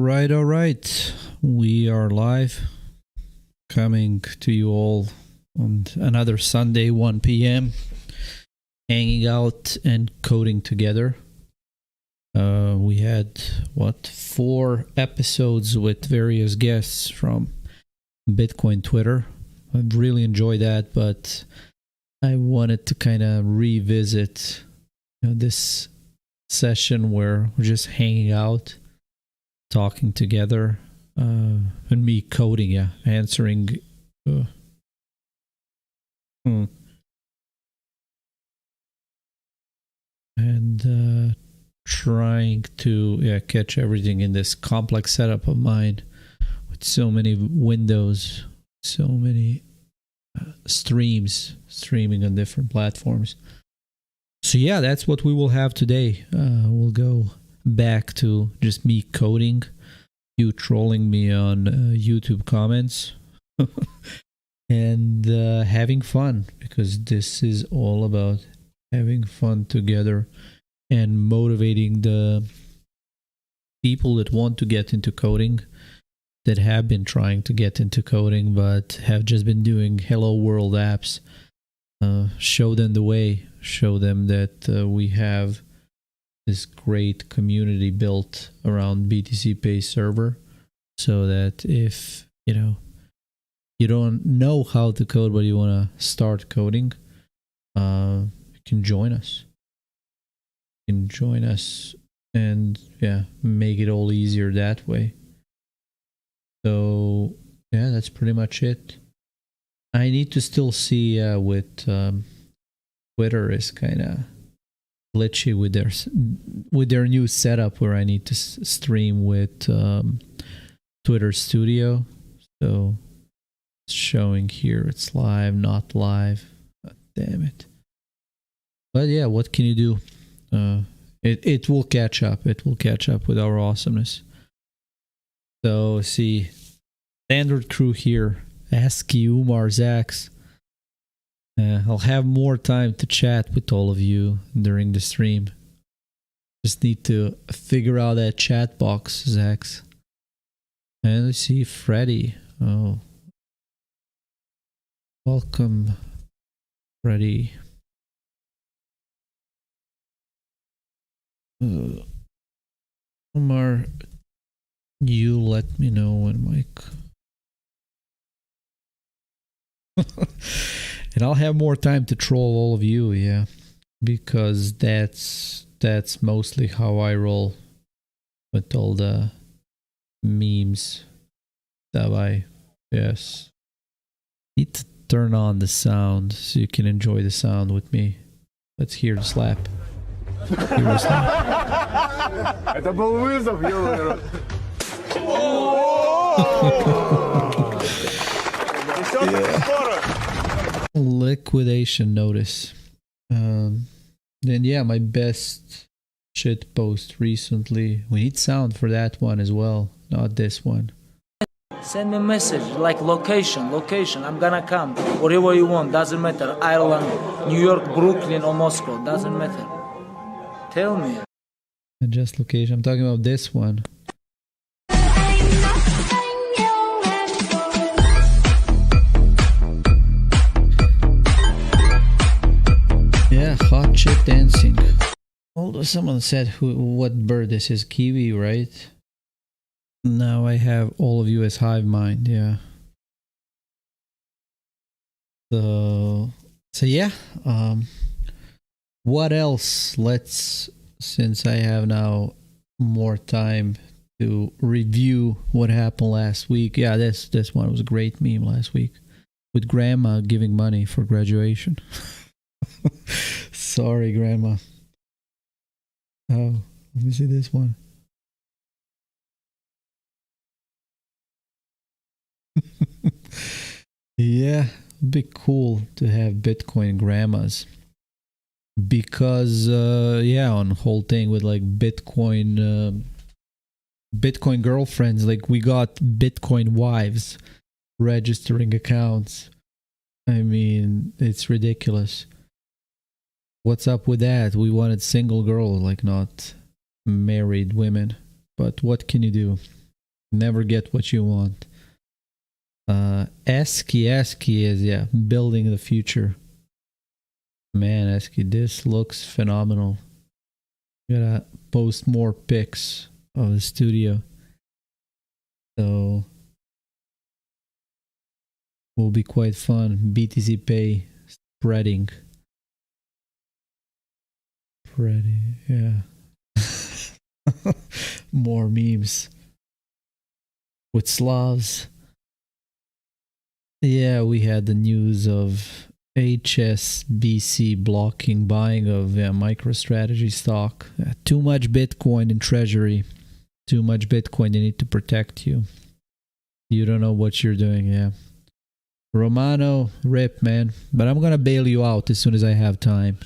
All right. We are live, coming to you all on another Sunday, 1 p.m., hanging out and coding together. We had, 4 episodes with various guests from Bitcoin Twitter. I really enjoyed that, but I wanted to kind of revisit this session where we're just hanging out, talking together, and me coding, answering and trying to catch everything in this complex setup of mine with so many windows, so many streaming on different platforms. So yeah, that's what we will have today. We'll go back to just me coding, you trolling me on YouTube comments, and having fun, because this is all about having fun together and motivating the people that want to get into coding, that have been trying to get into coding but have just been doing hello world apps. Show them the way, show them that we have this great community built around BTCPay Server, so that if you don't know how to code but you want to start coding, you can join us. You can join us and make it all easier that way. So yeah, that's pretty much it. I need to still see with Twitter is kind of glitchy with their new setup, where I need to stream with Twitter Studio. So it's showing here it's live, not live. God damn it. But yeah, what can you do? It will catch up. It will catch up with our awesomeness. So see, standard crew here. ASCII, Umar, Zax. I'll have more time to chat with all of you during the stream. Just need to figure out that chat box, Zax. And let's see, Freddy. Oh. Welcome, Freddy. Umar, you let me know when Mike... And I'll have more time to troll all of you, because that's mostly how I roll with all the memes that need to turn on the sound so you can enjoy the sound with me. Let's hear the slap. Hear the slap. Это был вызов, ё-моё. Liquidation notice. Then my best shit post recently. We need sound for that one as well, not this one. Send me a message like location. I'm gonna come wherever you want. Doesn't matter. Ireland, New York, Brooklyn, or Moscow. Doesn't matter. Tell me. Adjust location. I'm talking about this one. Yeah, hot chip dancing. Although someone said what bird this is, kiwi, right? Now I have all of you as hive mind, So yeah, what else? Since I have now more time to review what happened last week. Yeah, this one was a great meme last week, with grandma giving money for graduation. Sorry, grandma. Oh, let me see this one. Yeah, it'd be cool to have Bitcoin grandmas, because on the whole thing with like Bitcoin girlfriends, like we got Bitcoin wives registering accounts. I mean, it's ridiculous. What's up with that? We wanted single girls, like not married women. But what can you do? Never get what you want. Esky is building the future. Man, Esky, this looks phenomenal. Gotta post more pics of the studio. So will be quite fun. BTCPay spreading. Yeah. More memes with Slavs. Yeah, we had the news of HSBC blocking buying of MicroStrategy stock. Too much Bitcoin in treasury. Too much Bitcoin. They need to protect you. You don't know what you're doing. Yeah. Romano, rip, man. But I'm gonna bail you out as soon as I have time.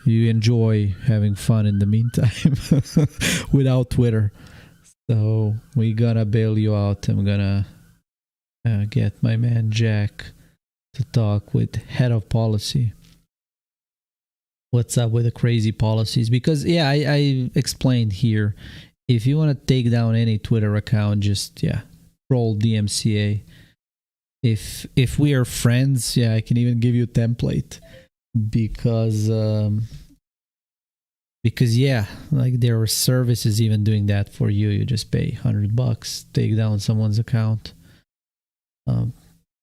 You enjoy having fun in the meantime without Twitter. So we gonna bail you out. I'm gonna get my man Jack to talk with head of policy. What's up with the crazy policies? Because I explained here. If you want to take down any Twitter account, just roll DMCA. If we are friends, I can even give you a template. Because like there are services even doing that for you. You just pay $100, take down someone's account.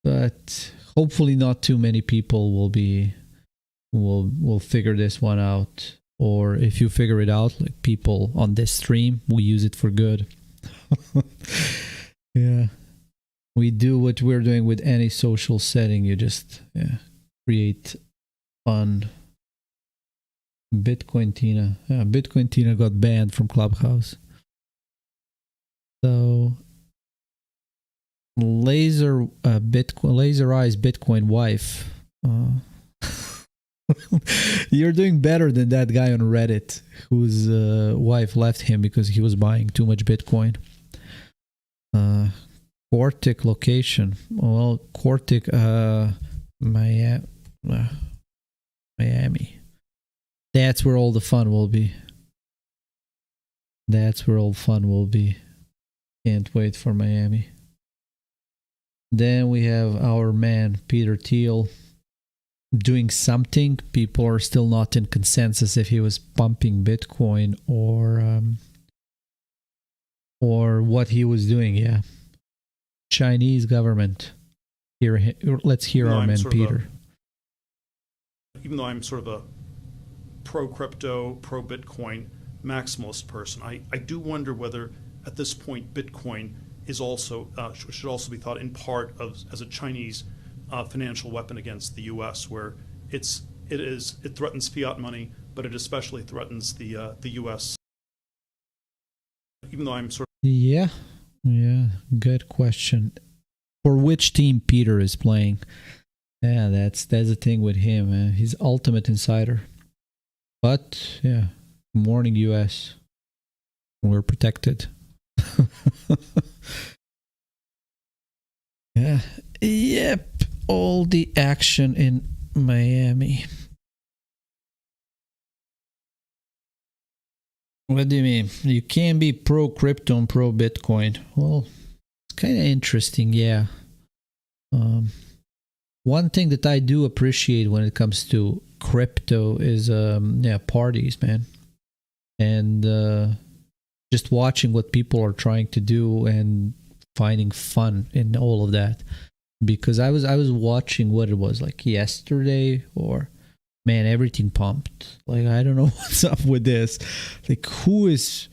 But hopefully not too many people will figure this one out. Or if you figure it out, like people on this stream will use it for good. Yeah. We do what we're doing with any social setting. You just create fun. Bitcoin Tina. Bitcoin Tina got banned from Clubhouse. So laser eyes Bitcoin wife. You're doing better than that guy on Reddit whose wife left him because he was buying too much Bitcoin. Quartic location. Well, Quartic, Miami. That's where all the fun will be. Can't wait for Miami. Then we have our man, peterthiel, doing something. People are still not in consensus if he was pumping Bitcoin or what he was doing. Chinese government. Let's hear our man Peter. Even though I'm sort of a pro-crypto, pro-Bitcoin maximalist person, I do wonder whether at this point Bitcoin is also should also be thought in part as a Chinese financial weapon against the U.S., where it threatens fiat money, but it especially threatens the U.S. Even though I'm sort of good question. For which team Peter is playing? That's the thing with him. He's ultimate insider. But morning US, we're protected. All the action in Miami. What do you mean? You can't be pro crypto and pro Bitcoin. Well, it's kind of interesting, one thing that I do appreciate when it comes to crypto is parties, man, and just watching what people are trying to do and finding fun in all of that. Because I was watching what it was like yesterday, or man, everything pumped. Like I don't know what's up with this. Like who is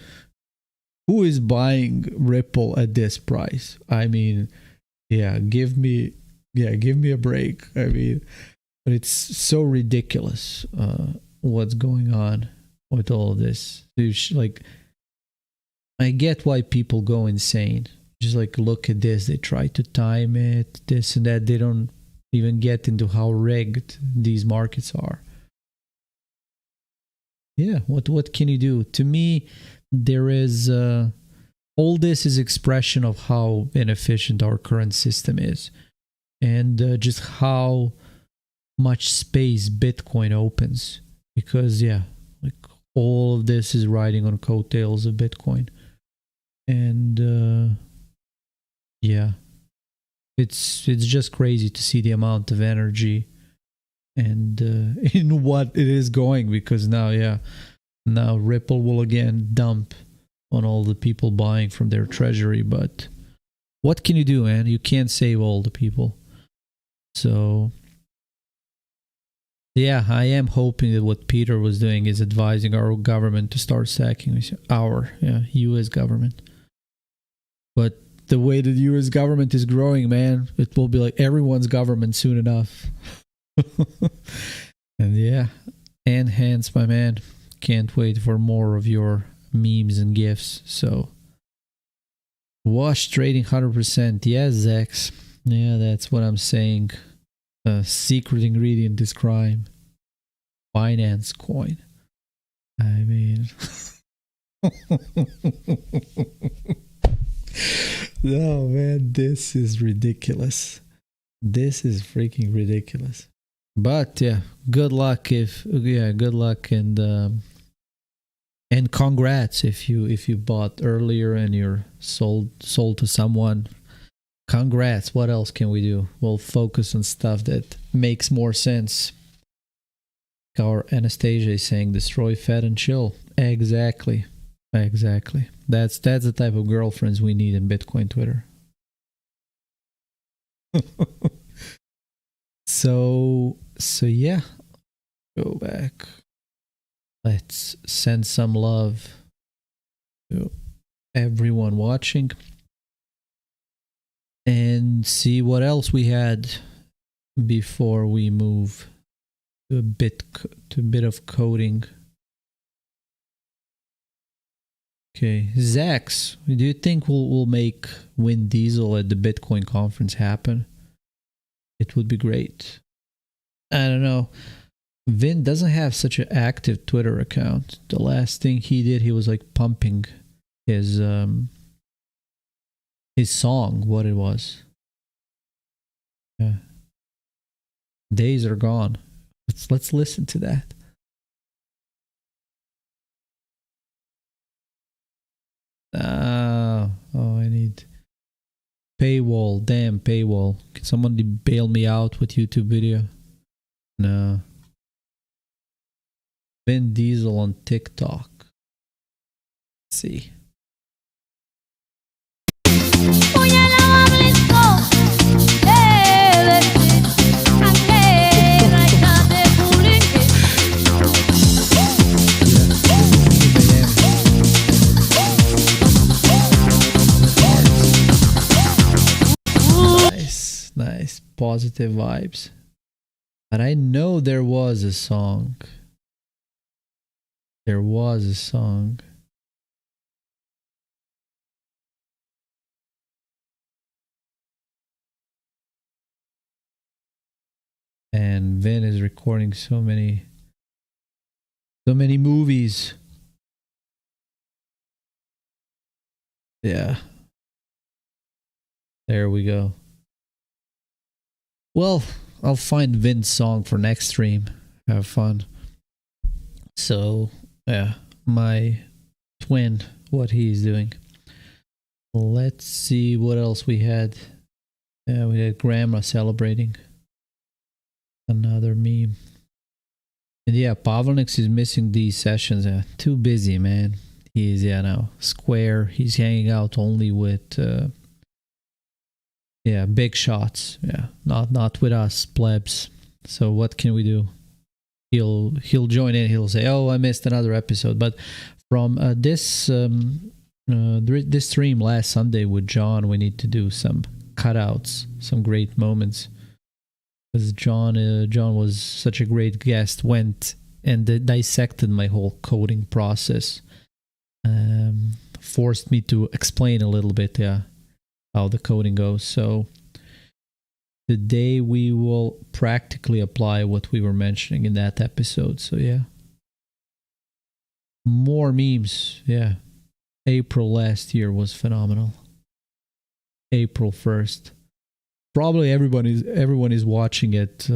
buying Ripple at this price? I mean, give me a break. I mean, but it's so ridiculous what's going on with all of this. Like, I get why people go insane. Just like, look at this. They try to time it, this and that. They don't even get into how rigged these markets are. What can you do? To me, there is all this is expression of how inefficient our current system is, and just how much space Bitcoin opens. Because like all of this is riding on coattails of Bitcoin. And yeah, it's just crazy to see the amount of energy and in what it is going, because now Ripple will again dump on all the people buying from their treasury, but what can you do, man? You can't save all the people. So yeah, I am hoping that what Peter was doing is advising our government to start sacking our US government. But the way the US government is growing, man, it will be like everyone's government soon enough. And yeah, and hence, my man, can't wait for more of your memes and gifs. So wash trading 100%. Yes, Zex. Yeah, that's what I'm saying. Secret ingredient is crime. Finance coin. I mean, no, man, this is ridiculous. This is freaking ridiculous. But yeah, good luck good luck, and congrats if you bought earlier and you're sold to someone. Congrats. What else can we do? We'll focus on stuff that makes more sense. Our Anastasia is saying destroy Fed and chill. Exactly. That's the type of girlfriends we need in Bitcoin Twitter. So yeah, go back. Let's send some love to everyone watching and see what else we had before we move to a bit of coding. Okay, Zax, do you think we'll make vindiesel at the Bitcoin conference happen? It would be great. I don't know. Vin doesn't have such an active Twitter account. The last thing he did, he was like pumping his song, what it was. Yeah. Days are gone. Let's listen to that. I need paywall. Damn, paywall. Can somebody bail me out with YouTube video? No. Vindiesel on TikTok. Let's see. Nice, positive vibes. But I know there was a song. There was a song. And Vin is recording so many movies. Yeah. There we go. Well, I'll find Vin's song for next stream. Have fun. So, yeah, my twin, what he's doing. Let's see what else we had. Yeah, we had grandma celebrating. Another meme. And yeah, Pavlonix is missing these sessions. Too busy, man. He's, now square. He's hanging out only with... big shots. Yeah, not with us plebs. So what can we do? He'll join in. He'll say, "Oh, I missed another episode." But from this stream last Sunday with John, we need to do some cutouts, some great moments. Because John was such a great guest. Went and dissected my whole coding process. Forced me to explain a little bit. Yeah. How the coding goes. So today we will practically apply what we were mentioning in that episode. So yeah, more memes. Yeah, April last year was phenomenal. April 1st, probably everyone is watching it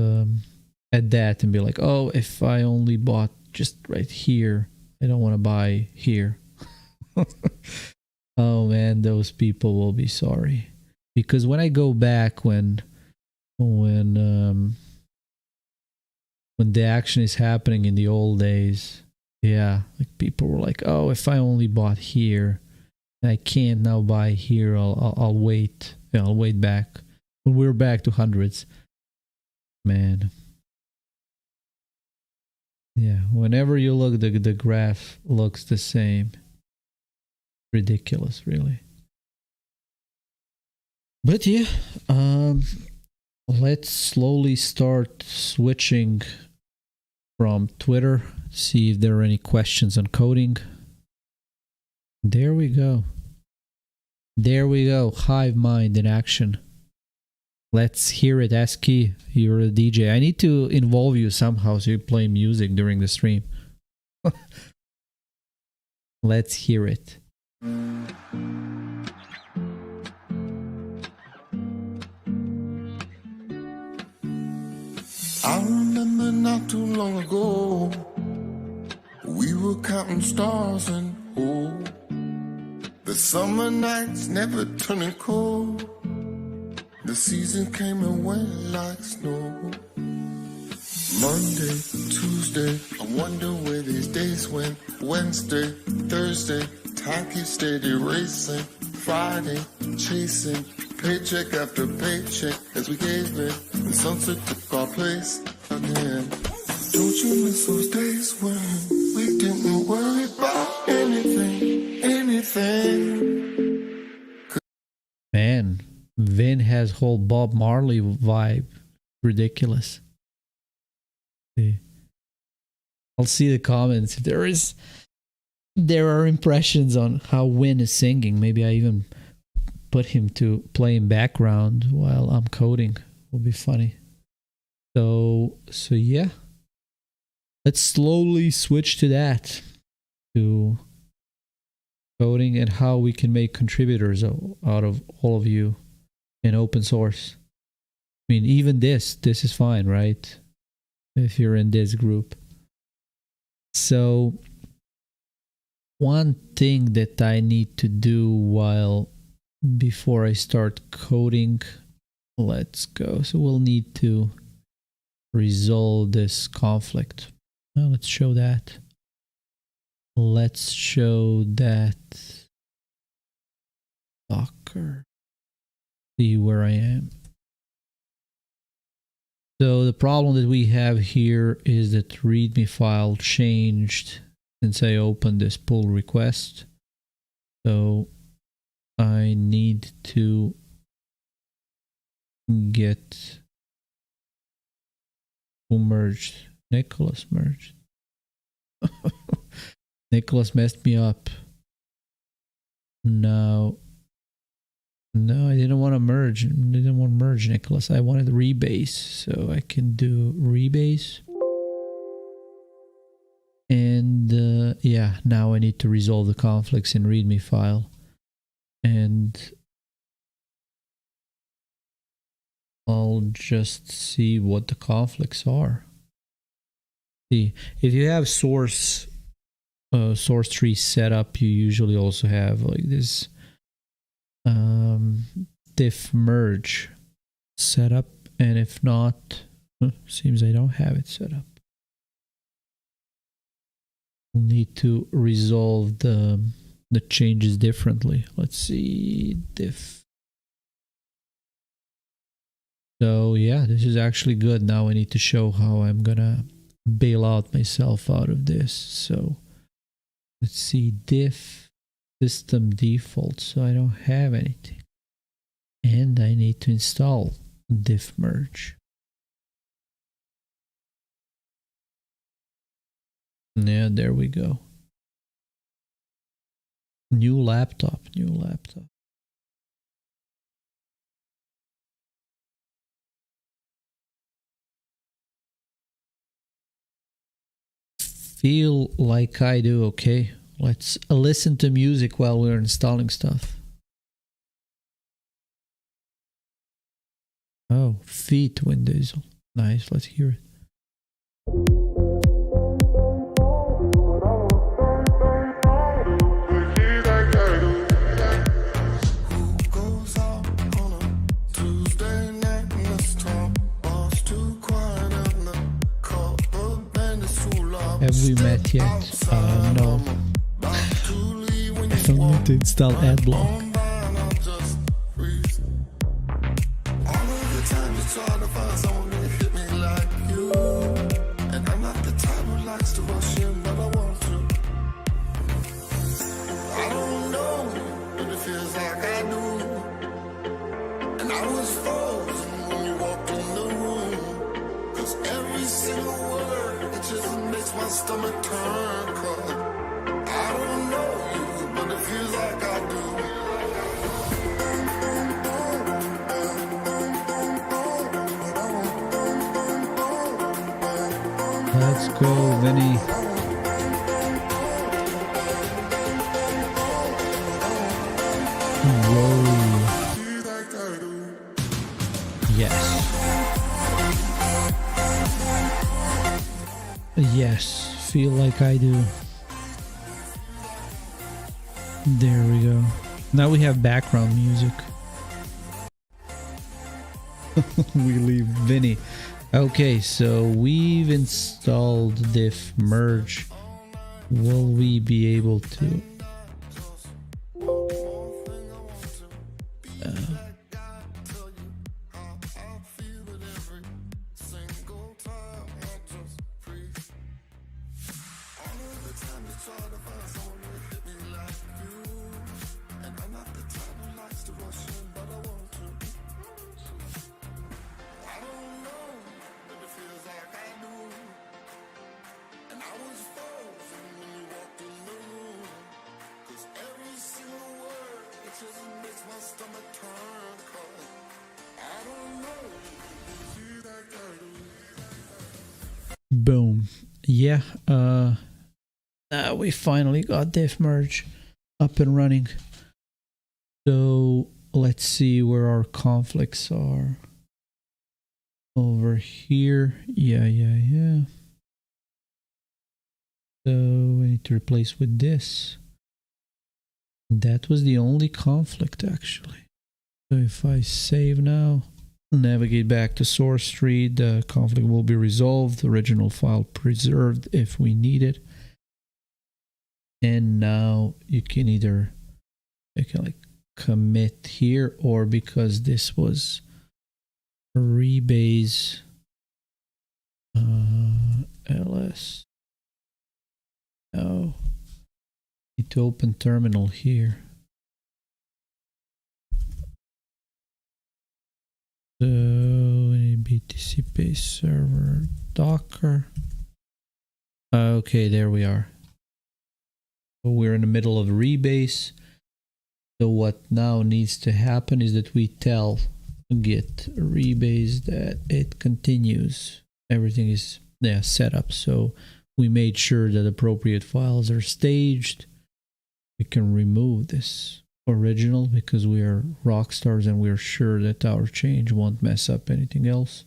at that and be like, oh, if I only bought just right here, I don't want to buy here. Oh man, those people will be sorry. Because when I go back when the action is happening in the old days, yeah, like people were like, oh, if I only bought here, I can't now buy here, I'll wait. Yeah, I'll wait back. When we're back to hundreds. Man. Yeah, whenever you look, the graph looks the same. Ridiculous, really. But yeah, let's slowly start switching from Twitter, see if there are any questions on coding. There we go. There we go. Hive mind in action. Let's hear it, ASCII. You're a DJ. I need to involve you somehow so you play music during the stream. Let's hear it. I remember not too long ago, we were counting stars and oh, the summer nights never turning cold. The season came and went like snow. Monday, Tuesday, I wonder where these days went. Wednesday, Thursday, time keeps steady racing. Friday, chasing paycheck after paycheck as we gave in, and sunset took our place again. Don't you miss those days when we didn't worry about anything? Man, Vin has whole Bob Marley vibe. Ridiculous. I'll see the comments. If there are impressions on how Vin is singing, maybe I even put him to play in background while I'm coding. Will be funny. So yeah. Let's slowly switch to that. To coding and how we can make contributors out of all of you in open source. I mean, even this is fine, right? If you're in this group. So one thing that I need to do before I start coding, let's go. So we'll need to resolve this conflict. Well, let's show that. Let's show that Docker. See where I am. So the problem that we have here is that README file changed since I opened this pull request. So I need to get who merged. Nicholas merged. Nicholas messed me up. No, I didn't want to merge. Nicholas. I wanted rebase, so I can do rebase. And yeah, now I need to resolve the conflicts in README file. And I'll just see what the conflicts are. See, if you have Sourcetree set up, you usually also have like this diffmerge set up, and if not, seems I don't have it set up. We'll need to resolve the changes differently. Let's see, diff. So yeah, this is actually good. Now I need to show how I'm gonna bail out myself out of this. So let's see, diff system default. So I don't have anything, and I need to install diffmerge. Yeah, there we go. New laptop. Feel like I do, okay? Let's listen to music while we're installing stuff. Oh, feet vindiesel. Nice, let's hear it. Have we met yet? No. I don't need to install adblock. Stomach turn, 'cause I don't know you, but it feels like I do. Let's go, Vinny. Whoa. Yes. Yes, feel like I do. There we go. Now we have background music. We leave Vinny. Okay, so we've installed diffmerge. Will we be able to? Boom. Yeah, now we finally got diffmerge up and running. So let's see where our conflicts are. Over here. Yeah. So we need to replace with this. That was the only conflict actually. So if I save now, navigate back to Sourcetree, the conflict will be resolved, original file preserved if we need it. And now you can either like commit here, or because this was rebase ls. Oh, need to open terminal here. So BTCPay Server Docker. Okay, there we are. So we're in the middle of rebase. So what now needs to happen is that we tell Git rebase that it continues. Everything is set up. So we made sure that appropriate files are staged. We can remove this original because we are rock stars and we're sure that our change won't mess up anything else.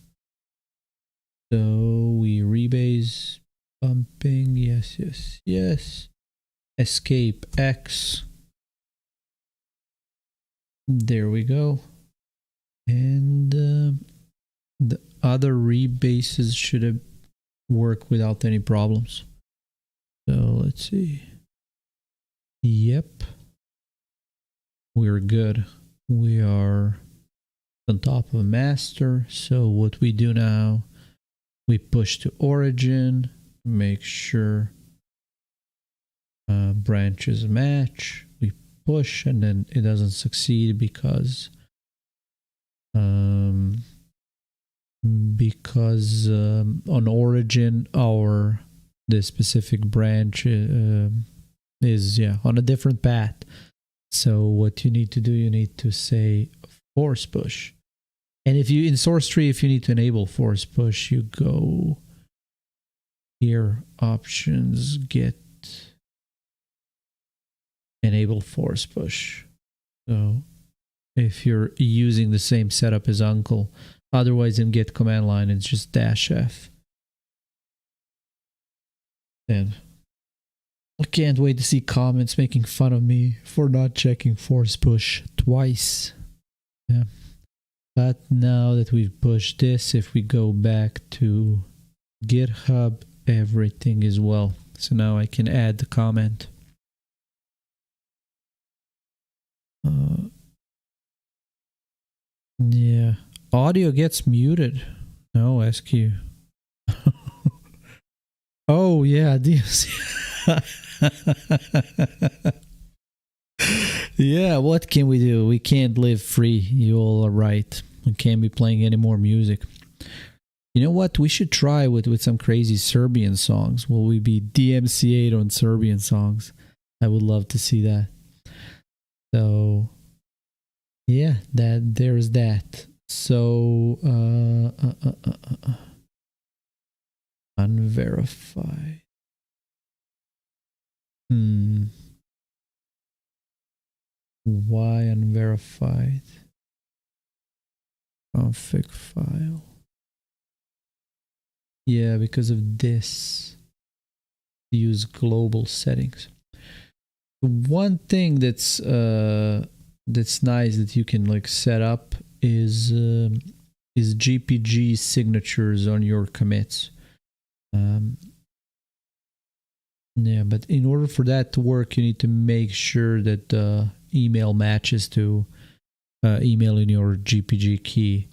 So we rebase pumping, yes. Escape X. There we go. And the other rebases should have worked without any problems. So let's see. Yep. We're good. We are on top of master. So what we do now, we push to origin, make sure branches match. We push and then it doesn't succeed because on origin the specific branch is on a different path. So what you need to do, you need to say force push. And if you in Sourcetree, if you need to enable force push, you go here, options, get enable force push. So if you're using the same setup as Uncle, otherwise in Git command line, it's just -F. And I can't wait to see comments making fun of me for not checking force push twice. Yeah. But now that we've pushed this, if we go back to GitHub, everything is well. So now I can add the comment. Yeah, audio gets muted. No, SQ. Oh yeah, yeah, what can we do? We can't live free. You all are right. We can't be playing any more music. You know what? We should try with some crazy Serbian songs. Will we be DMCA'd on Serbian songs? I would love to see that. So yeah, there's that. So unverified. Why unverified? Config file. Yeah, because of this. Use global settings. One thing that's nice that you can like set up is GPG signatures on your commits. Yeah, but in order for that to work, you need to make sure that the email matches to email in your GPG key.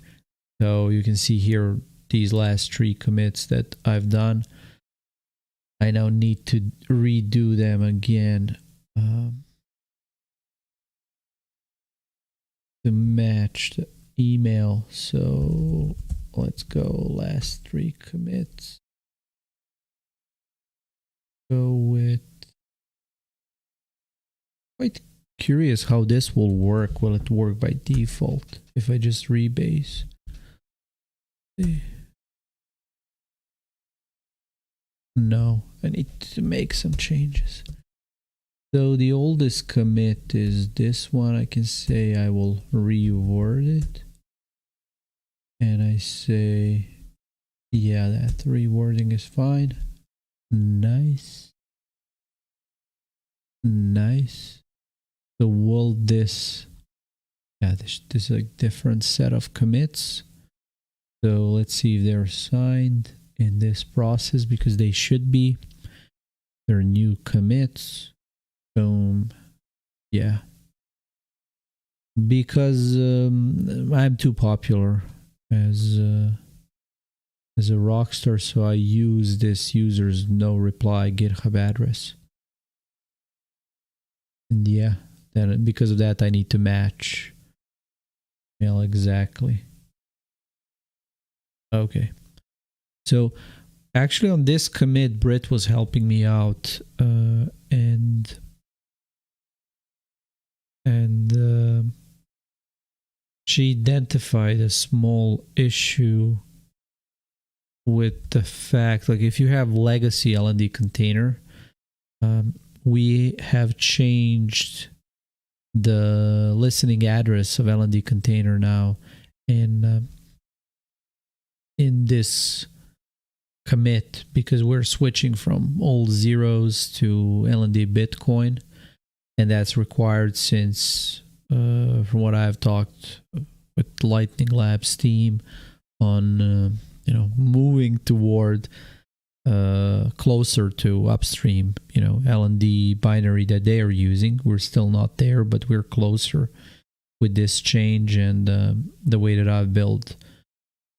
So you can see here these last 3 commits that I've done. I now need to redo them again to match the email. So let's go last 3 commits. Go with, quite curious how this will work. Will it work by default if I just rebase? No, I need to make some changes. So the oldest commit is this one. I can say I will reword it. And I say, yeah, that rewording is fine. Nice. Nice. So will this, yeah, this is a different set of commits. So let's see if they're signed in this process, because they should be. They're new commits. Boom. Yeah. Because I'm too popular as a rockstar, so I use this user's no reply GitHub address. And yeah, then because of that, I need to match mail exactly. Okay. So actually on this commit, Britt was helping me out, and she identified a small issue with the fact, like if you have legacy LND container, we have changed the listening address of LND container now in this commit, because we're switching from old zeros to LND Bitcoin, and that's required since from what I've talked with Lightning Labs team on moving toward closer to upstream, LND binary that they are using. We're still not there, but we're closer with this change and the way that I've built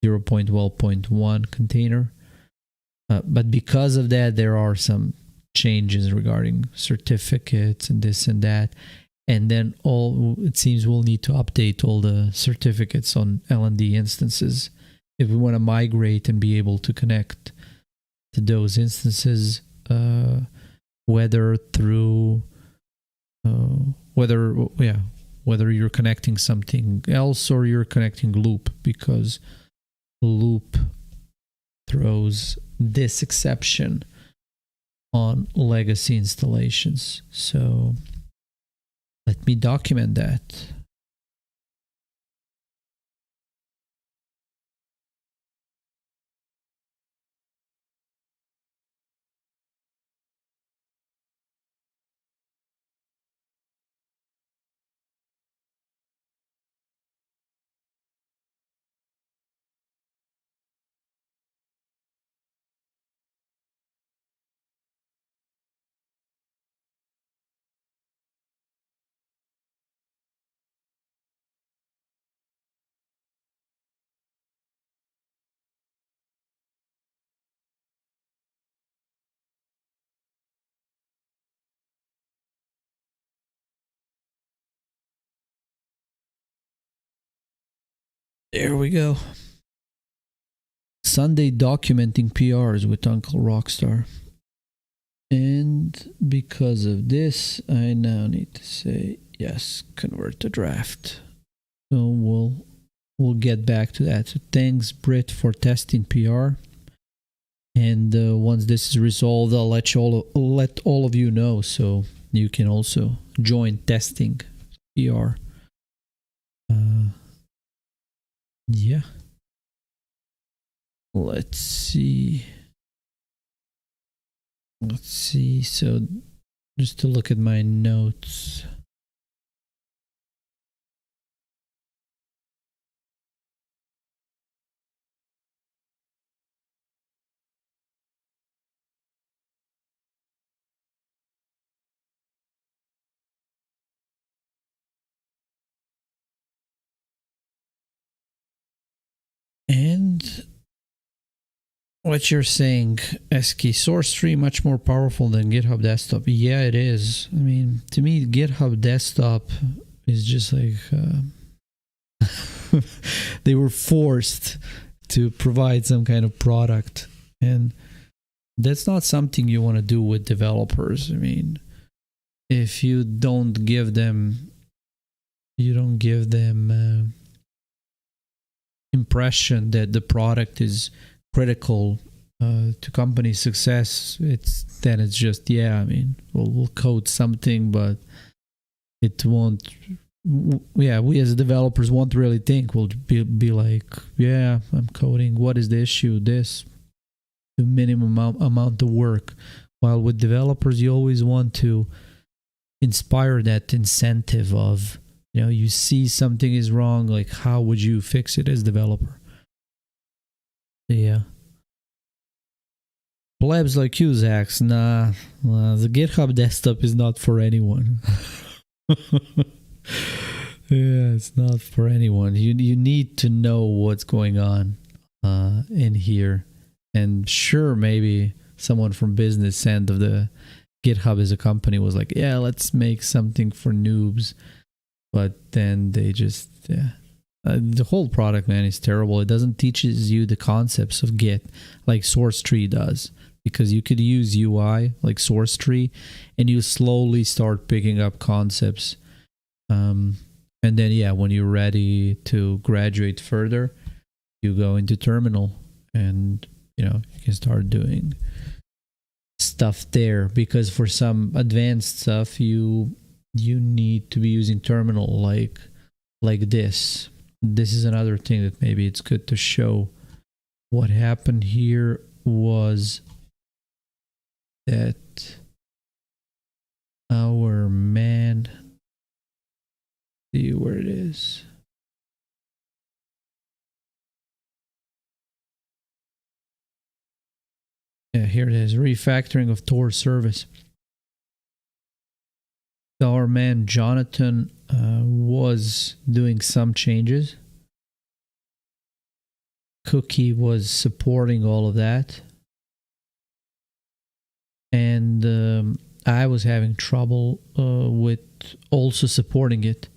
0.12.1 container. But because of that, there are some changes regarding certificates and this and that. And then it seems we'll need to update all the certificates on LND instances if we want to migrate and be able to connect to those instances, whether through whether you're connecting something else or you're connecting Loop, because Loop throws this exception on legacy installations. So let me document that. There we go. Sunday documenting PRs with Uncle Rockstar. And because of this, I now need to say, yes, convert to draft. So we'll get back to that. So thanks, Britt, for testing PR. And once this is resolved, I'll let all of you know, so you can also join testing PR. Yeah. Let's see. So just to look at my notes. And what you're saying, Eski, Sourcetree much more powerful than GitHub Desktop. Yeah, it is. I mean, to me, GitHub Desktop is just like they were forced to provide some kind of product, and that's not something you want to do with developers. I mean, if you don't give them impression that the product is critical to company success, it's just, yeah, I mean, we'll code something, but it won't, yeah, we as developers won't really think. We'll be like, yeah, I'm coding, what is the issue, the minimum amount of work. While with developers, you always want to inspire that incentive of, you see something is wrong, like how would you fix it as developer? Yeah. Plebs like you, Zax, nah, the GitHub Desktop is not for anyone. Yeah, it's not for anyone. You need to know what's going on in here. And sure, maybe someone from business end of the GitHub as a company was like, yeah, let's make something for noobs. But then they just, the whole product, man, is terrible. It doesn't teaches you the concepts of Git like Sourcetree does, because you could use UI like Sourcetree and you slowly start picking up concepts. And then, yeah, when you're ready to graduate further, you go into terminal and, you can start doing stuff there, because for some advanced stuff, you need to be using terminal like this. This is another thing that maybe it's good to show. What happened here was that our man, see where it is. Yeah, here it is, refactoring of Tor service. Our man Jonathan was doing some changes. Cookie was supporting all of that. And I was having trouble with also supporting it.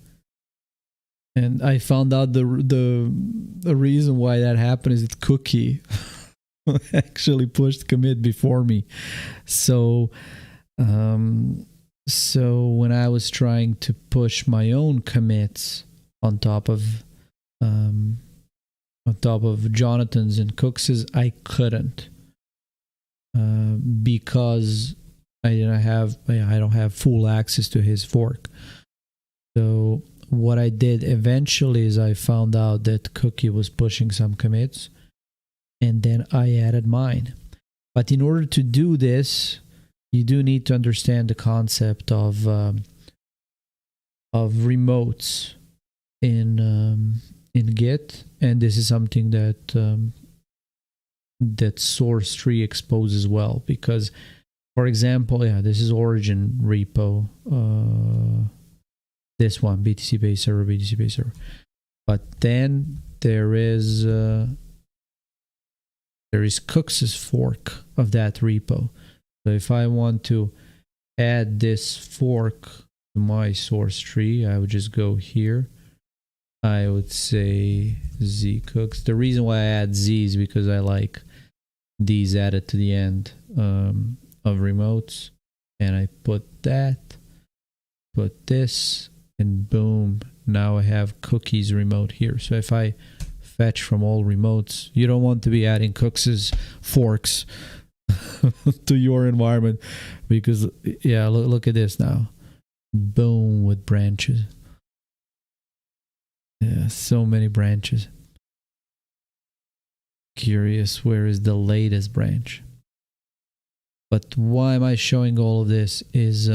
And I found out the reason why that happened is that Cookie actually pushed commit before me. So when I was trying to push my own commits on top of Jonathan's and Cooks's, I couldn't because I don't have full access to his fork. So what I did eventually is I found out that Cookie was pushing some commits, and then I added mine. But in order to do this, you do need to understand the concept of remotes in Git, and this is something that Sourcetree exposes well. Because, for example, this is origin repo. This one, BTCPay Server. But then there is Cooks's fork of that repo. So if I want to add this fork to my source tree, I would just go here I would say Z cooks. The reason why I add Z is because I like these added to the end of remotes. And I put that, put this, and boom, now I have cookies remote here. So if I fetch from all remotes, you don't want to be adding cooks' forks to your environment, because yeah, look at this now. Boom, with branches. Yeah, so many branches. Curious, where is the latest branch? But why am I showing all of this is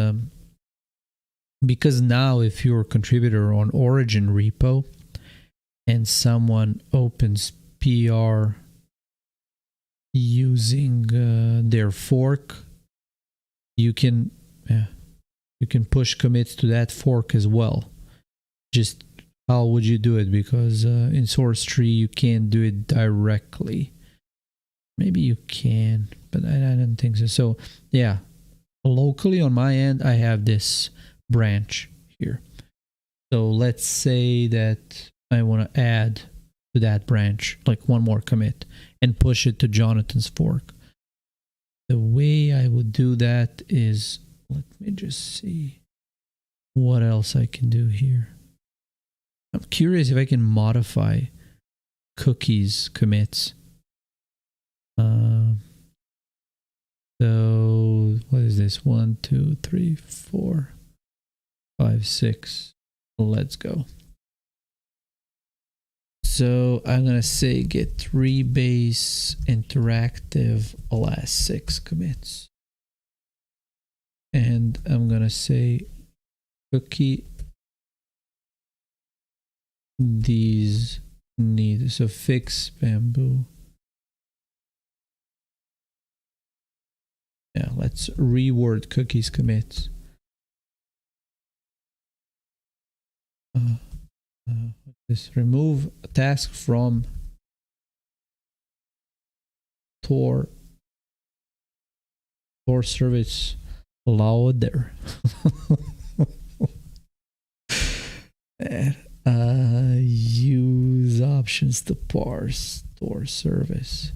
because now if you're a contributor on Origin repo and someone opens PR using their fork, you can push commits to that fork as well. Just how would you do it? Because in Sourcetree you can't do it directly. Maybe you can, but I don't think so. So yeah, locally on my end, I have this branch here. So let's say that I want to add to that branch like one more commit and push it to Jonathan's fork. The way I would do that is, let me just see what else I can do here. I'm curious if I can modify cookies commits. So what is this? 1, 2, 3, 4, 5, 6. Let's go. So I'm gonna say get rebase interactive last 6 commits, and I'm gonna say cookie these need, so fix bamboo. Yeah, let's reword cookies commits. Just remove a task from Tor service loader. Use options to parse Tor service.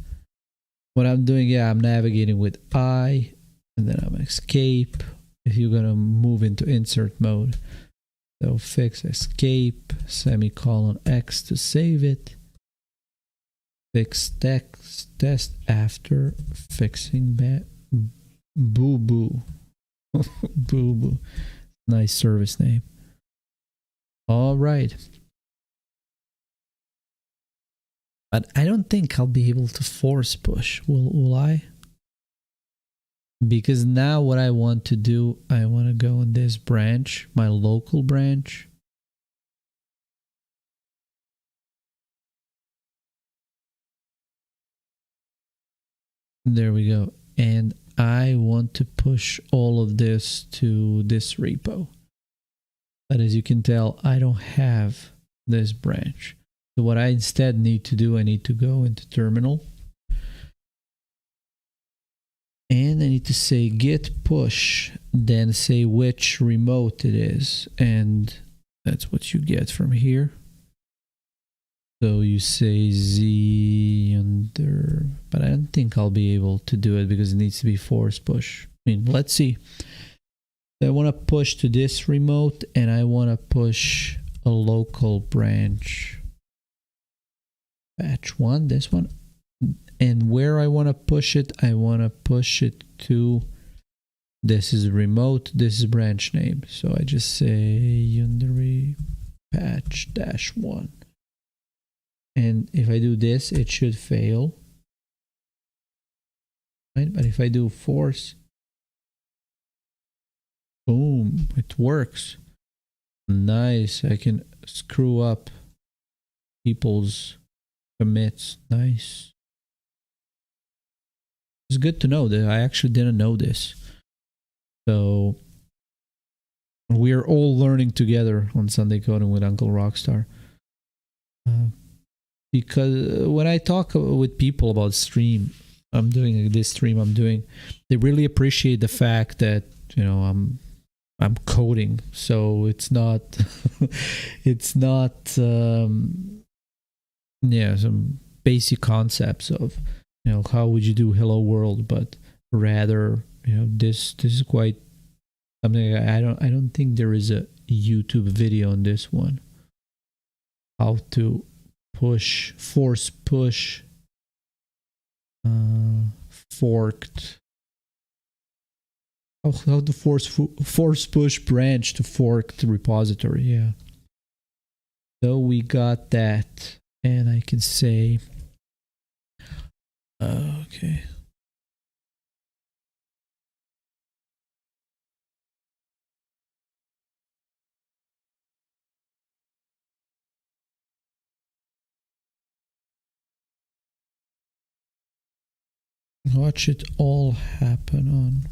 What I'm doing, yeah, I'm navigating with I, and then I'm escape. If you're gonna move into insert mode, so fix escape, semicolon X to save it. Fix text test after fixing boo boo. Boo boo. Nice service name. All right. But I don't think I'll be able to force push. Will I? Because now what I want to do, I want to go in this branch, my local branch. There we go. And I want to push all of this to this repo. But as you can tell, I don't have this branch. So what I instead need to do, I need to go into terminal. And I need to say git push, then say which remote it is. And that's what you get from here. So you say Z under, but I don't think I'll be able to do it because it needs to be force push. I mean, let's see. I want to push to this remote, and I want to push a local branch. Batch 1, this one. And where I want to push it, I want to push it to, this is remote, this is branch name. So I just say unary patch -1. And if I do this, it should fail. Right? But if I do force, boom, it works. Nice. I can screw up people's commits. Nice. It's good to know that I actually didn't know this. So we're all learning together on Sunday Coding with Uncle Rockstar. Because when I talk with people about stream, I'm doing this stream I'm doing, they really appreciate the fact that, you know, I'm I'm coding, so it's not it's not some basic concepts of how would you do hello world, but rather this is quite something. I don't think there is a YouTube video on this one, how to force push forked, how to force push branch to forked repository. Yeah, so we got that, and I can say okay. Watch it all happen on.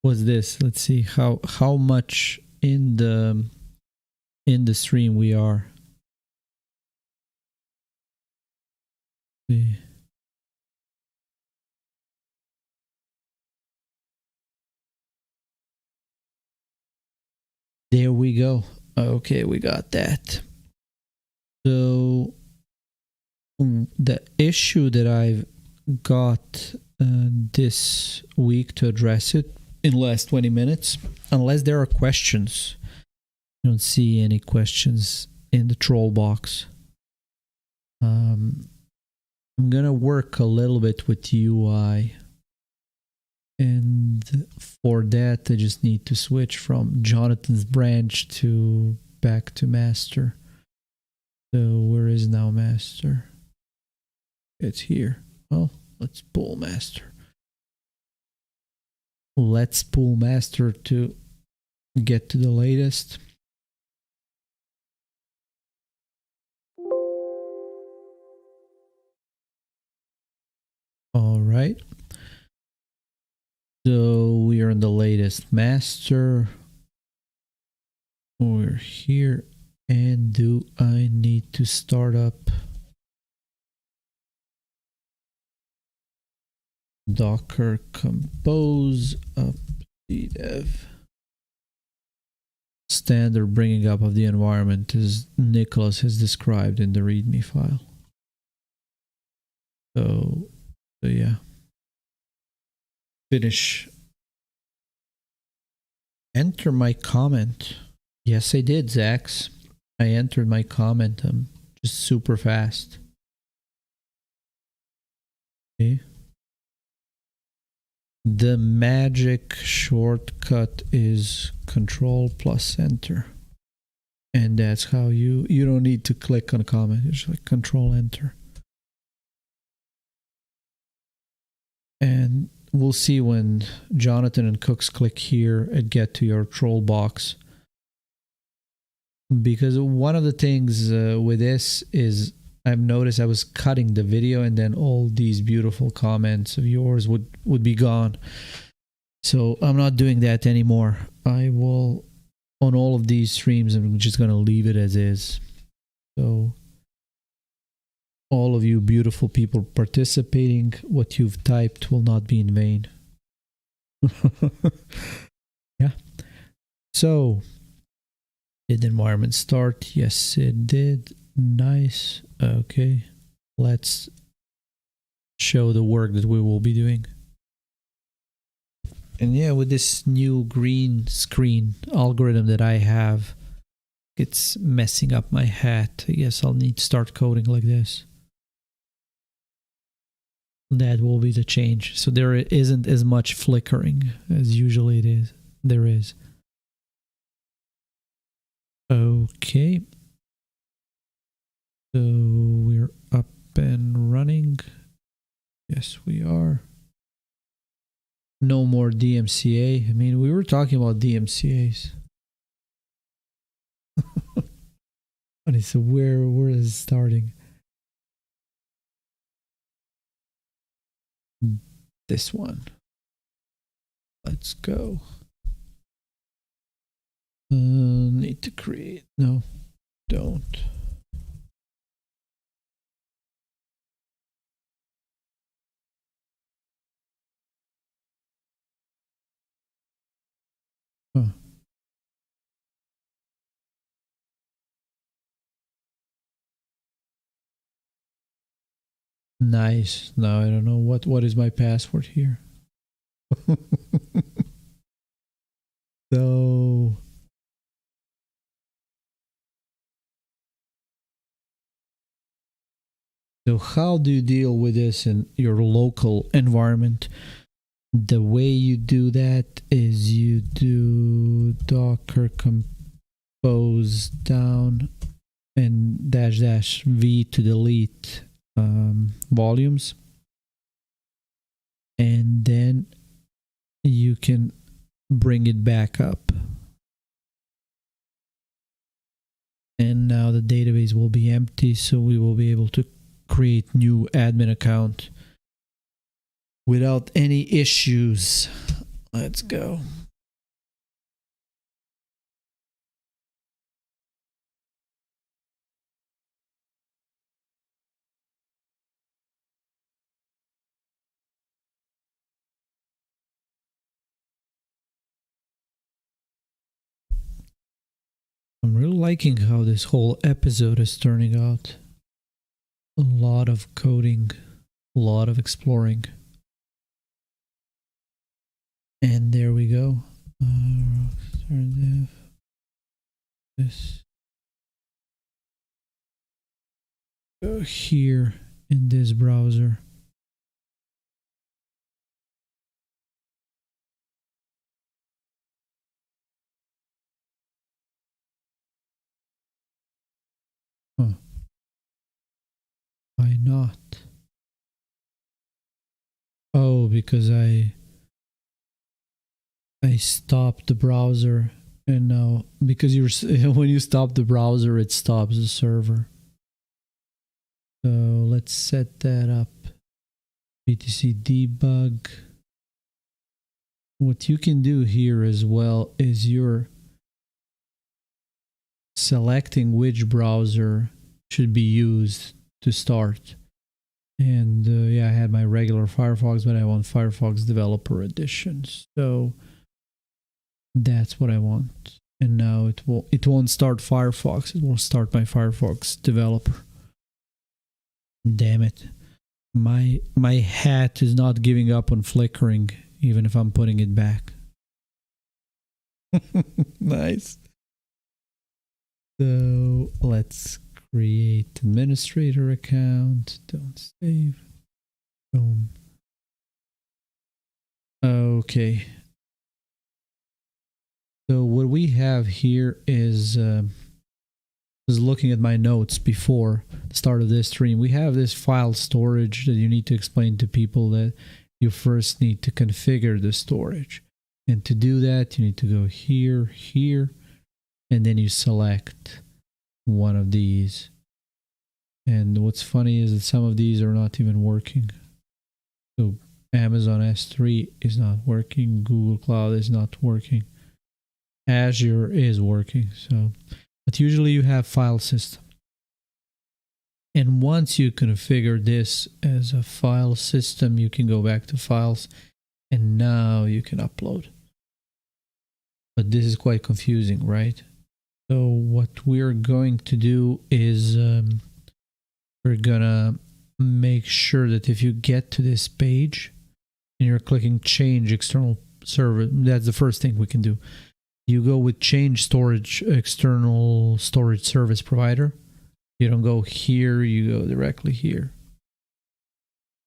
What's this? Let's see how much in the stream we are. See. There we go. Okay, we got that. So the issue that I've got this week to address it in the last 20 minutes, unless there are questions. I don't see any questions in the troll box. I'm gonna work a little bit with UI, and for that I just need to switch from Jonathan's branch to back to master. So where is now master? It's here. Well, let's pull master. Let's pull master to get to the latest. All right. So we are in the latest master. We're here. And do I need to start up Docker compose up dev? Standard bringing up of the environment as Nicholas has described in the README file. So yeah. Finish. Enter my comment. Yes, I did, Zax. I entered my comment. Just super fast. Okay. The magic shortcut is Control plus Enter. And that's how you don't need to click on a comment. It's like Control Enter. And we'll see when Jonathan and Cooks click here and get to your troll box. Because one of the things with this is I've noticed I was cutting the video and then all these beautiful comments of yours would be gone. So I'm not doing that anymore. I will, on all of these streams, I'm just going to leave it as is. So all of you beautiful people participating, what you've typed will not be in vain. Yeah. So did the environment start? Yes, it did. Nice. Okay. Let's show the work that we will be doing. And yeah, with this new green screen algorithm that I have, it's messing up my hat. I guess I'll need to start coding like this. That will be the change. So there isn't as much flickering as usually it is. There is. Okay. So we're up and running. Yes, we are. No more DMCA. I mean, we were talking about DMCAs. Funny, so where is it starting? This one. Let's go. Need to create. No, don't. Nice. Now I don't know what is my password here. So how do you deal with this in your local environment? The way you do that is you do docker compose down and --v to delete volumes, and then you can bring it back up, and now the database will be empty, so we will be able to create new admin account without any issues. Let's go. I'm really liking how this whole episode is turning out. A lot of coding, a lot of exploring. And there we go. This. Go here in this browser. Huh. Why not? Oh, because I stopped the browser, and now because when you stop the browser, it stops the server. So let's set that up. BTC debug. What you can do here as well is you're selecting which browser should be used to start. And yeah, I had my regular Firefox, but I want Firefox Developer Edition. So that's what I want. And now it won't start Firefox. It will start my Firefox Developer. Damn it. My hat is not giving up on flickering, even if I'm putting it back. Nice. So let's create administrator account. Don't save. Boom. Okay. So what we have here is looking at my notes before the start of this stream. We have this file storage that you need to explain to people that you first need to configure the storage. And to do that, you need to go here, here, and then you select one of these. And what's funny is that some of these are not even working. So Amazon S3 is not working. Google Cloud is not working. Azure is working. So, but usually you have file system. And once you configure this as a file system, you can go back to files and now you can upload. But this is quite confusing, right? So what we're going to do is we're gonna make sure that if you get to this page and you're clicking change external server, that's the first thing we can do. You go with change storage external storage service provider. You don't go here, you go directly here.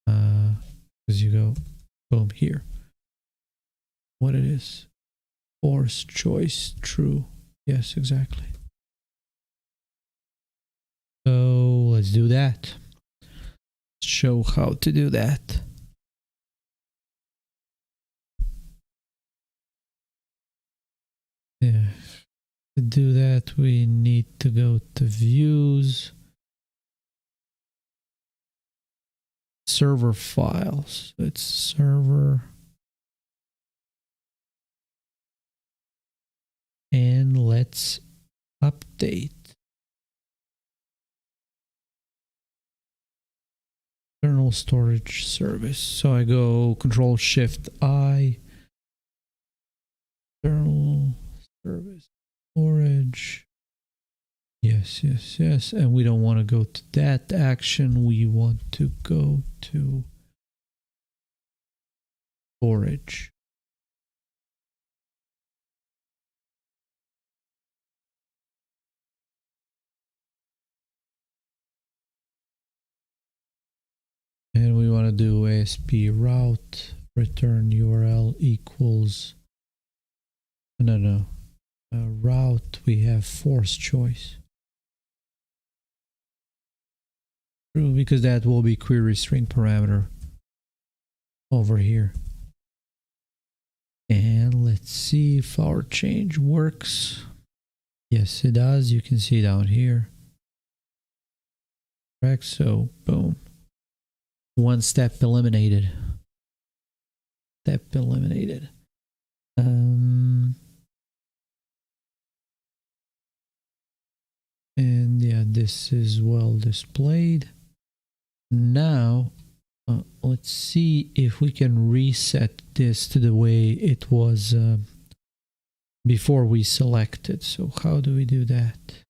Because you go boom here. What it is? Force choice true. Yes, exactly. So let's do that. Show how to do that. Yeah. To do that, we need to go to views, server files. It's server, and let's update. External storage service. So I go Control Shift I. External service storage. Yes. Yes, yes, yes. And we don't want to go to that action. We want to go to storage. And we want to do ASP route return URL equals route. We have force choice. True, because that will be query string parameter over here. And let's see if our change works. Yes, it does. You can see down here. Correct. So boom. One step eliminated. Step eliminated. And yeah, this is well displayed. Now let's see if we can reset this to the way it was before we selected. So how do we do that?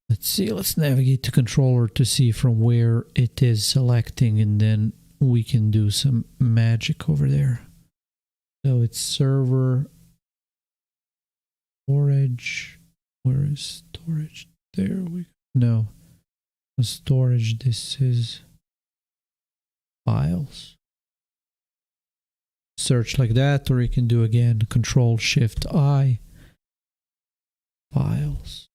Let's see, let's navigate to controller to see from where it is selecting, and then we can do some magic over there. So it's server, storage. Where is storage? There we go. No, storage, this is files. Search like that, or you can do again Control Shift I, files.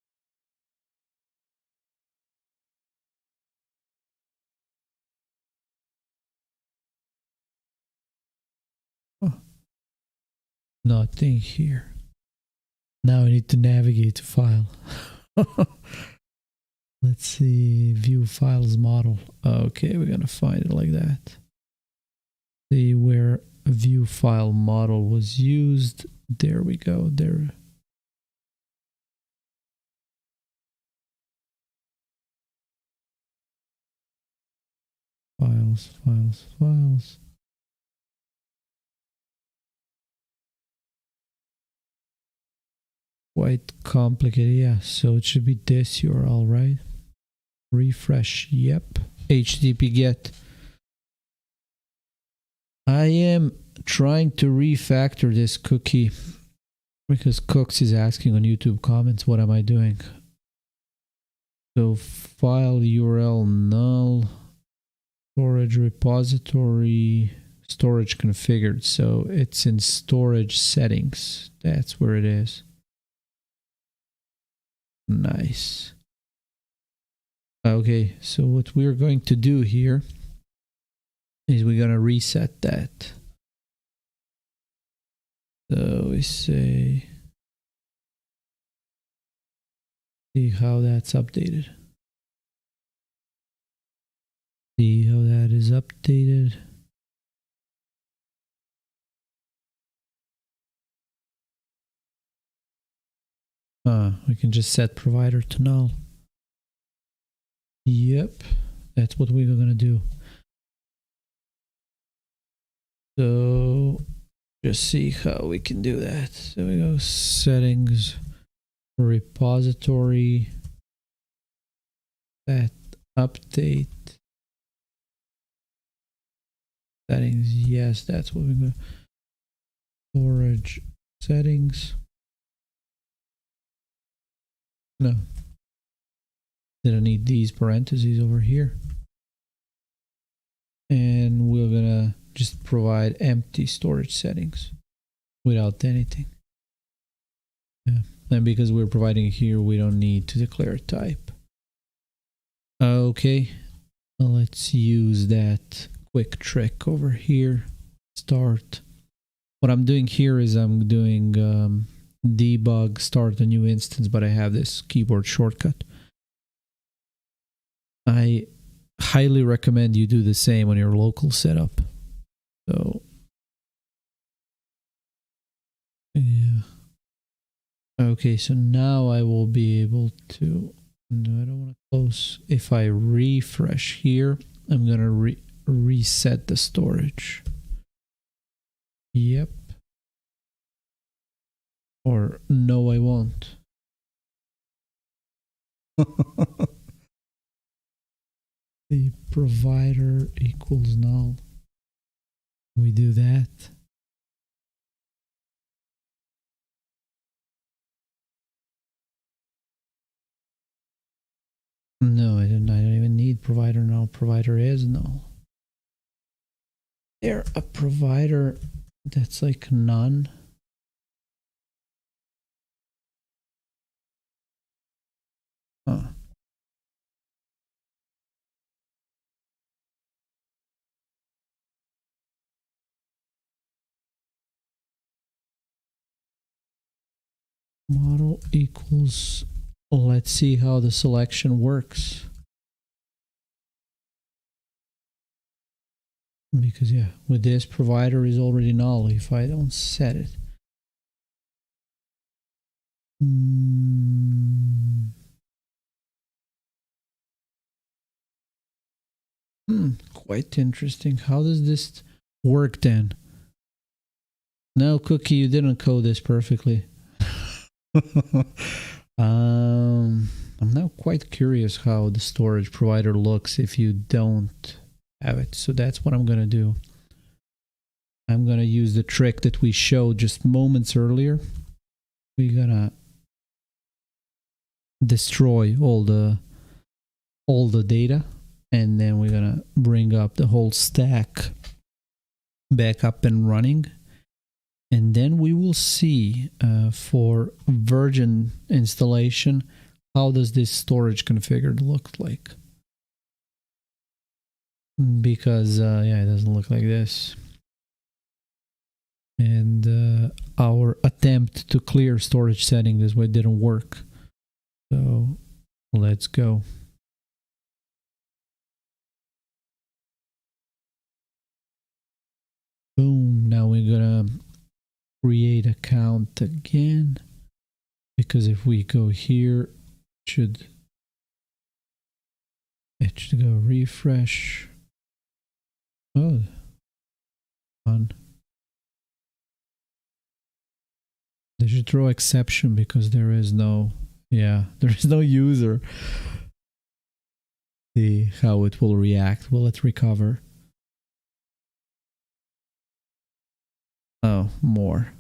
Nothing here. Now I need to navigate to file. Let's see, view files model. Okay, we're gonna find it like that. See where a view file model was used. There we go. There. Files, files, files. Quite complicated, yeah. So it should be this URL, right? Refresh, yep. HTTP get. I am trying to refactor this cookie because Cooks is asking on YouTube comments, what am I doing? So file URL null, storage repository, storage configured. So it's in storage settings. That's where it is. Nice. Okay, so what we're going to do here is we're going to reset that. So we say, see how that's updated. See how that is updated. We can just set provider to null. Yep, that's what we're gonna do. So just see how we can do that. So we go settings, repository, set update settings. Yes, that's what we're gonna. Storage settings. No, didn't need these parentheses over here. And we're gonna just provide empty storage settings without anything. Yeah, and because we're providing it here, we don't need to declare type. Okay, let's use that quick trick over here. Start. What I'm doing here is I'm doing debug, start a new instance, but I have this keyboard shortcut. I highly recommend you do the same on your local setup. So yeah. Okay, so now I will be able to, no, I don't want to close. If I refresh here, I'm gonna reset the storage. Yep. Or no, I won't. The provider equals null. We do that. No, I don't even need provider null. Provider is null. There a provider that's like none. Huh. Model equals, let's see how the selection works. Because yeah, with this provider is already null if I don't set it. Quite interesting. How does this work then? No, Cookie, you didn't code this perfectly. I'm now quite curious how the storage provider looks if you don't have it. So that's what I'm gonna do. I'm gonna use the trick that we showed just moments earlier. We're gonna destroy all the data, and then we're gonna bring up the whole stack back up and running. And then we will see for Virgin installation, how does this storage configured look like? Because yeah, it doesn't look like this. And our attempt to clear storage setting this way didn't work. So let's go. Boom, now we're gonna create account again, because if we go here, it should go refresh. Oh, fun. They should throw exception because there is no, yeah, there is no user. See how it will react. Will it recover? Oh, more.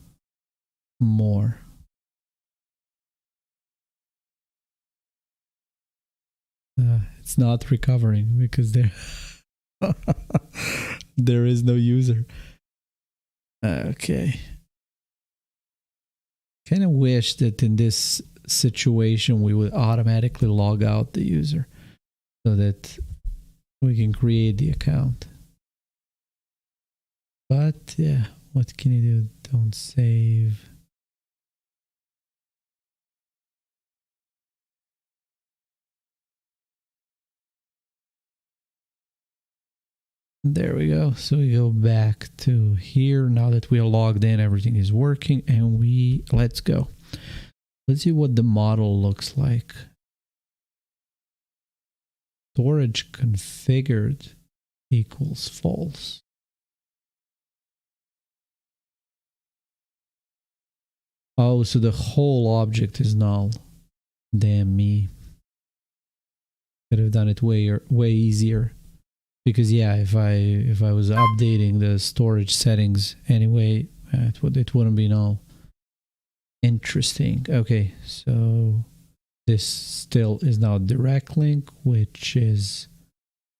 It's not recovering because there there is no user. Okay. Kind of wish that in this situation we would automatically log out the user so that we can create the account. But yeah, what can you do? Don't save. There we go. So we go back to here. Now that we are logged in, everything is working, and let's go. Let's see what the model looks like. Storage configured equals false. Oh, so the whole object is null. Damn me. Could have done it way easier. Because yeah, if I was updating the storage settings anyway, it wouldn't be null. Interesting. Okay, so this still is now direct link, which is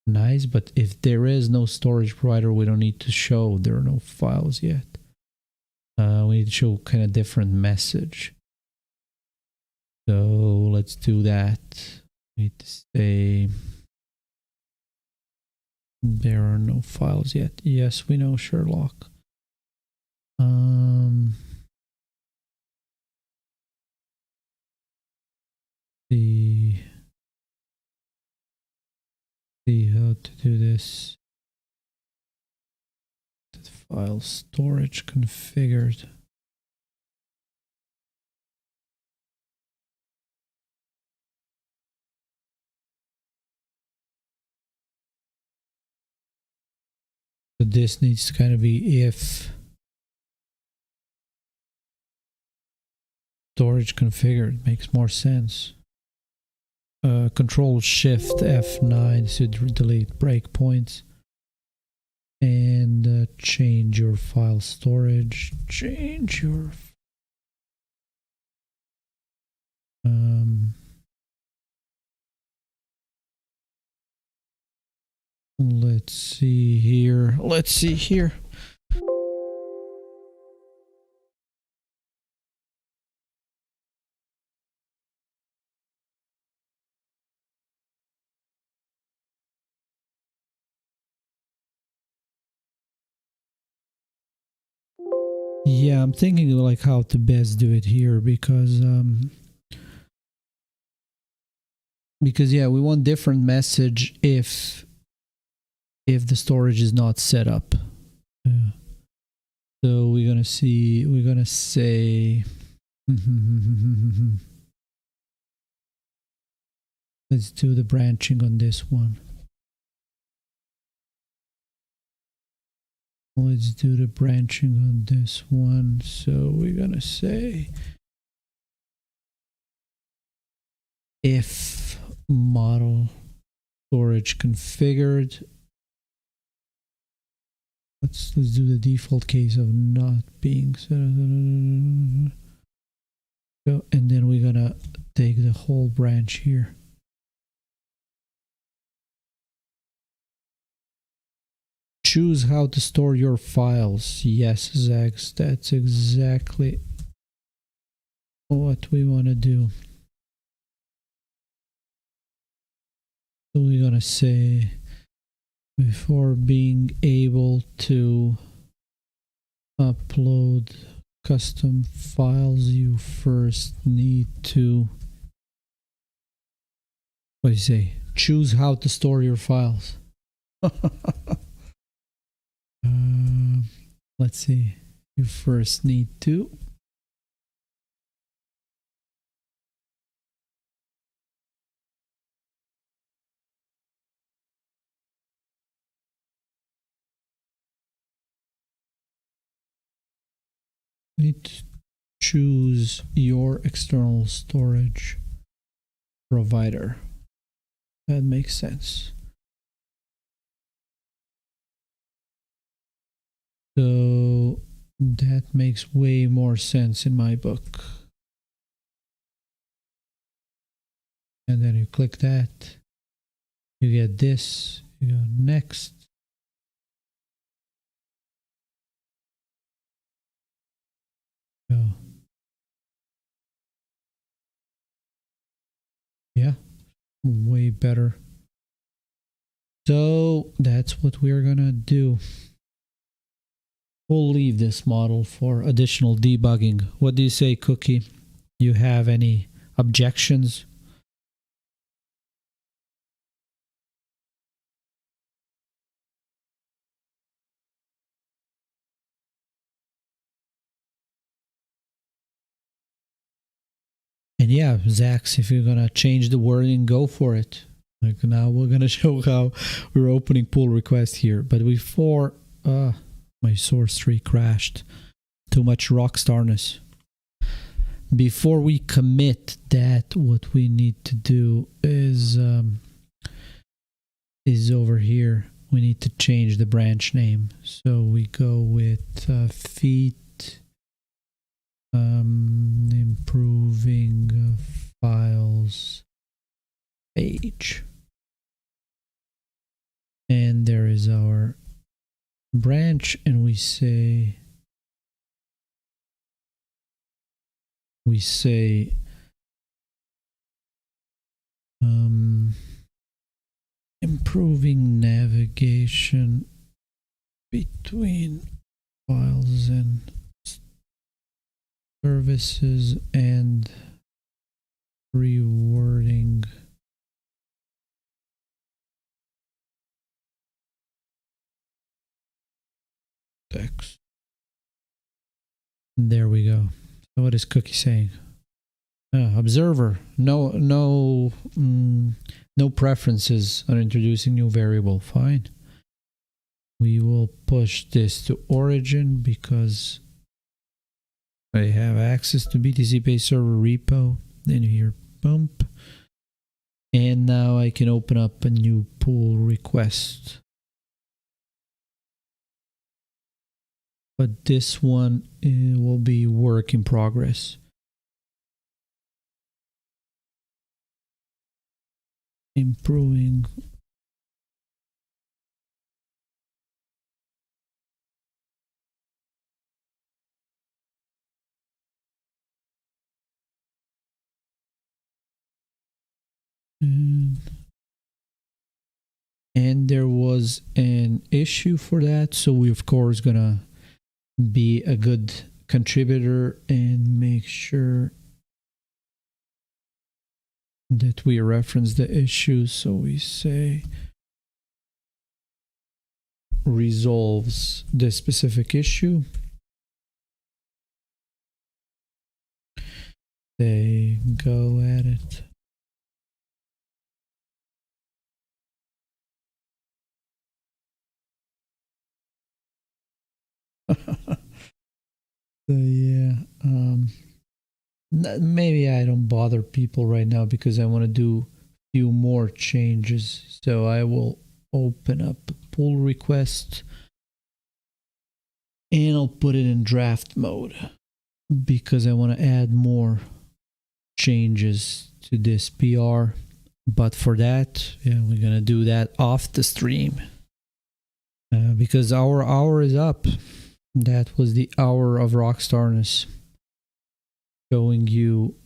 nice. But if there is no storage provider, we don't need to show there are no files yet. We need to show kind of different message. So let's do that. We need to say there are no files yet. Yes, we know, Sherlock. See how to do this. The file storage configured. So this needs to kind of be if storage configured. Makes more sense. Control Shift F9 to delete breakpoints. And change your file storage. Change your... let's see here. Let's see here. Yeah, I'm thinking like how to best do it here because yeah, we want different message if the storage is not set up. Yeah. So we're gonna say let's do the branching on this one. Let's do the branching on this one. So we're gonna say if model storage configured. Let's do the default case of not being set. So, and then we're gonna take the whole branch here. Choose how to store your files. Yes, Zags, that's exactly what we want to do. So we're gonna say before being able to upload custom files, you first need to, what do you say? Choose how to store your files. Let's see. You first need to choose your external storage provider. That makes sense. So that makes way more sense in my book. And then you click that, you get this, you go next. Go. Yeah, way better. So that's what we're gonna do. We'll leave this model for additional debugging. What do you say, Cookie? You have any objections? And yeah, Zax, if you're gonna change the wording, go for it. Like now we're gonna show how we're opening pull request here. But before my Sourcetree crashed. Too much rockstarness. Before we commit that, what we need to do is over here. We need to change the branch name. So we go with feet improving files page. And there is our branch, and we say improving navigation between files and services and rewording text. There we go. So what is Cookie saying? Observer, no preferences on introducing new variable. Fine. We will push this to origin because I have access to BTCPay Server repo. Then you hear bump. And now I can open up a new pull request. But this one will be work in progress. Improving. And there was an issue for that, so we of course gonna be a good contributor and make sure that we reference the issue. So we say resolves the specific issue. They go at it. So yeah, maybe I don't bother people right now because I want to do a few more changes. So I will open up a pull request and I'll put it in draft mode because I want to add more changes to this PR. But for that, yeah, we're gonna do that off the stream because our hour is up. That was the hour of rockstarness, showing you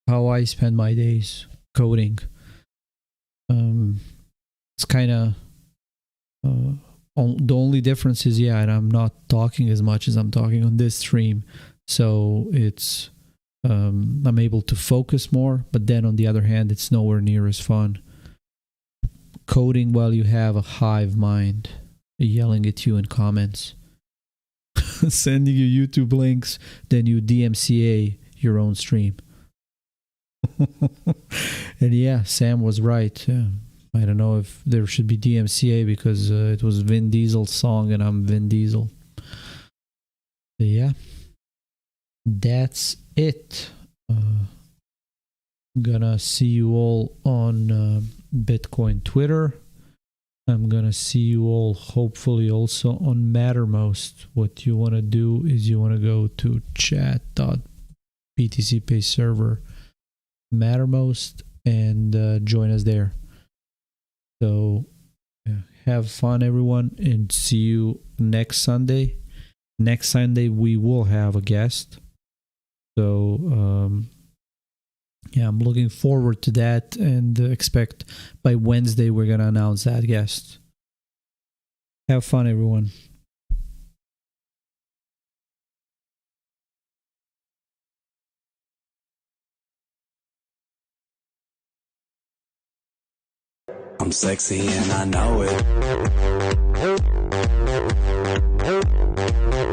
how I spend my days coding. It's kind of the only difference is, yeah, and I'm not talking as much as I'm talking on this stream, so it's I'm able to focus more. But then on the other hand, it's nowhere near as fun coding while you have a hive mind yelling at you in comments. Sending you YouTube links, then you DMCA your own stream. And yeah, Sam was right. I don't know if there should be DMCA because it was Vin Diesel's song and I'm Vin Diesel. So yeah, that's it. Gonna see you all on Bitcoin Twitter. I'm gonna see you all hopefully also on Mattermost. What you want to do is you want to go to chat.BTCPay Server Mattermost and join us there. So yeah, have fun everyone and see you next Sunday. Next Sunday we will have a guest. So yeah, I'm looking forward to that and expect by Wednesday we're going to announce that guest. Have fun, everyone. I'm sexy and I know it.